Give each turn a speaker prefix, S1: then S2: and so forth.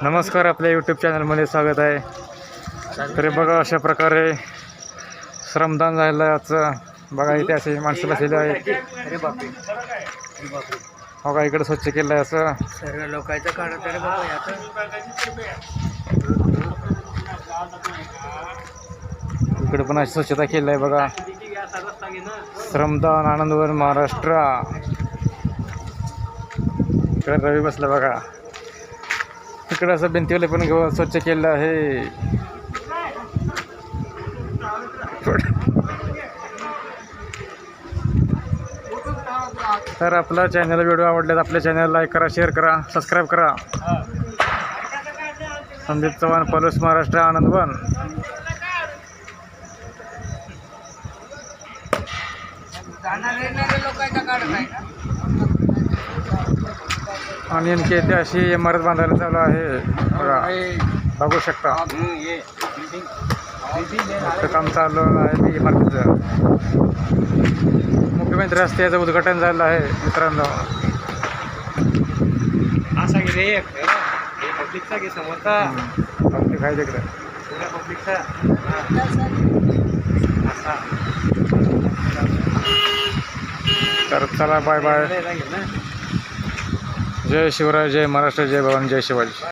S1: नमस्कार, आपल्या यूट्यूब चॅनलमध्ये स्वागत आहे. तरी बघा अशा प्रकारे श्रमदान झालेलं आहे आजचं. बघा इथे असे माणसं बसलेली आहेत.
S2: अरे बापरे,
S1: बघा इकडे स्वच्छ केलं आहे असं.
S2: सर्व लोकांचं काढत आहे बाबा याचं.
S1: इकडे पण अशी स्वच्छता केली आहे बघा. श्रमदान आनंदवन महाराष्ट्र. इकडे रवी बसला बघा. इकडे असं भिंतीवाले पण घेऊन स्वच्छ केलं आहे. तर आपला चॅनल व्हिडिओ आवडल्यास आपल्या चॅनल लाईक करा, शेअर करा, सबस्क्राईब करा. संदीप चव्हाण, पलूस महाराष्ट्र, आनंदवन. आणि आणखी इथे अशी इमारत बांधायला चालू आहे बघा, बघू शकता. मोठं काम चालू आहे इमारतीचं. मुख्यमंत्री रस्त्याचं उद्घाटन झालं आहे मित्रांनो.
S2: असा घे रे पब्लिकचा घे समोरचा.
S1: पब्लिक आहे तिकडे
S2: पब्लिकचा.
S1: तर चला बाय बाय. जय शिवराय, जय महाराष्ट्र, जय भवानी, जय शिवाजी.